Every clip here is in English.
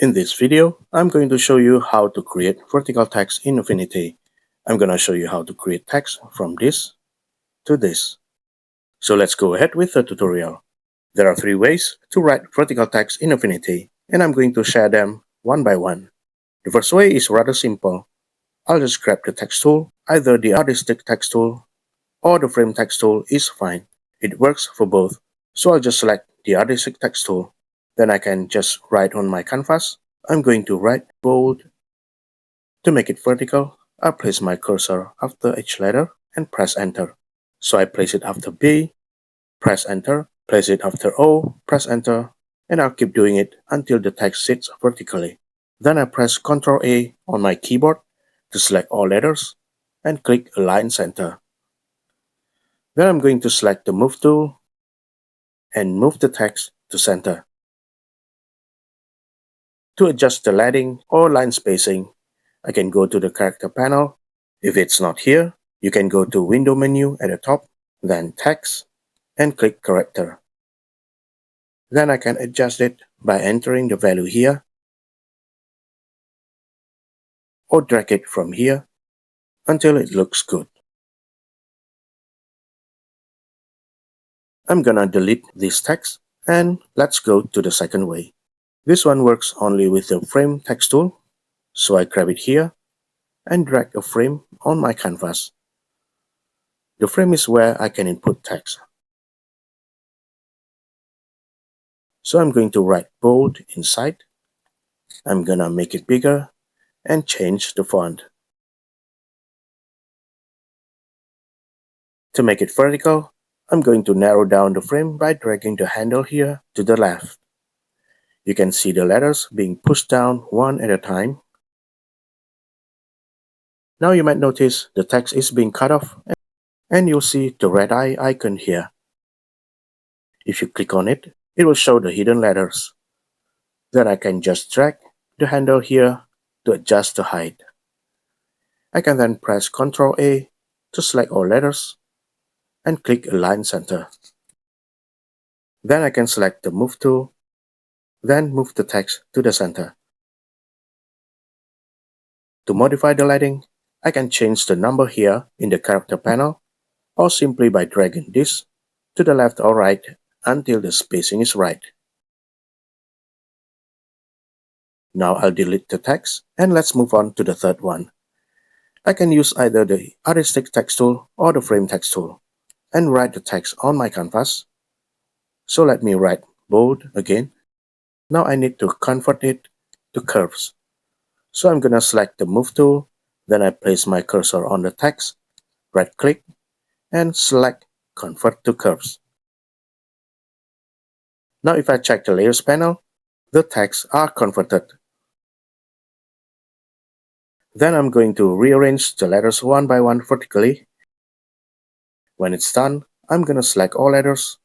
In this video, I'm going to show you how to create vertical text in Affinity. I'm going to show you how to create text from this to this. So let's go ahead with the tutorial. There are 3 ways to write vertical text in Affinity, and I'm going to share them one by one. The first way is rather simple. I'll just grab the text tool, either the artistic text tool or the frame text tool is fine. It works for both. So I'll just select the artistic text tool. Then I can just write on my canvas. I'm going to write bold. To make it vertical, I place my cursor after each letter and press enter. So I place it after B, press enter, place it after O, press enter, and I'll keep doing it until the text sits vertically. Then I press Ctrl A on my keyboard to select all letters and click Align Center. Then I'm going to select the Move tool and move the text to center. To adjust the leading or line spacing, I can go to the character panel. If it's not here, you can go to Window menu at the top, then Text, and click Character. Then I can adjust it by entering the value here, or drag it from here until it looks good. I'm gonna delete this text, and let's go to the second way. This one works only with the Frame text tool, so I grab it here and drag a frame on my canvas. The frame is where I can input text. So I'm going to write bold inside. I'm gonna make it bigger and change the font. To make it vertical, I'm going to narrow down the frame by dragging the handle here to the left. You can see the letters being pushed down one at a time. Now you might notice the text is being cut off, and you'll see the red eye icon here. If you click on it, it will show the hidden letters. Then I can just drag the handle here to adjust the height. I can then press Ctrl A to select all letters and click Align Center. Then I can select the Move tool, then move the text to the center. To modify the lighting, I can change the number here in the character panel, or simply by dragging this to the left or right until the spacing is right. Now I'll delete the text, and let's move on to the third one. I can use either the artistic text tool or the frame text tool and write the text on my canvas. So let me write bold again. Now I need to convert it to curves. So I'm gonna select the Move tool, then I place my cursor on the text, right click, and select Convert to Curves. Now if I check the Layers panel, the texts are converted. Then I'm going to rearrange the letters one by one vertically. When it's done, I'm gonna select all letters,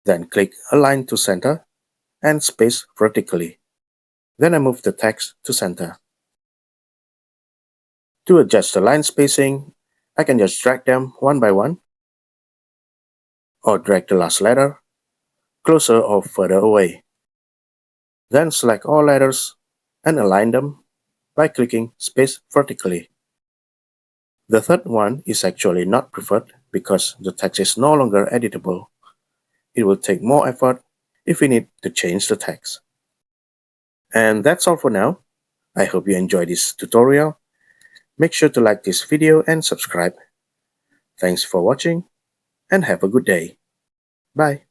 then click Align to Center and space vertically. Then I move the text to center. To adjust the line spacing, I can just drag them one by one, or drag the last letter closer or further away. Then select all letters and align them by clicking space vertically. The third one is actually not preferred because the text is no longer editable. It will take more effort if we need to change the text. And that's all for now. I hope you enjoyed this tutorial. Make sure to like this video and subscribe. Thanks for watching and have a good day. Bye.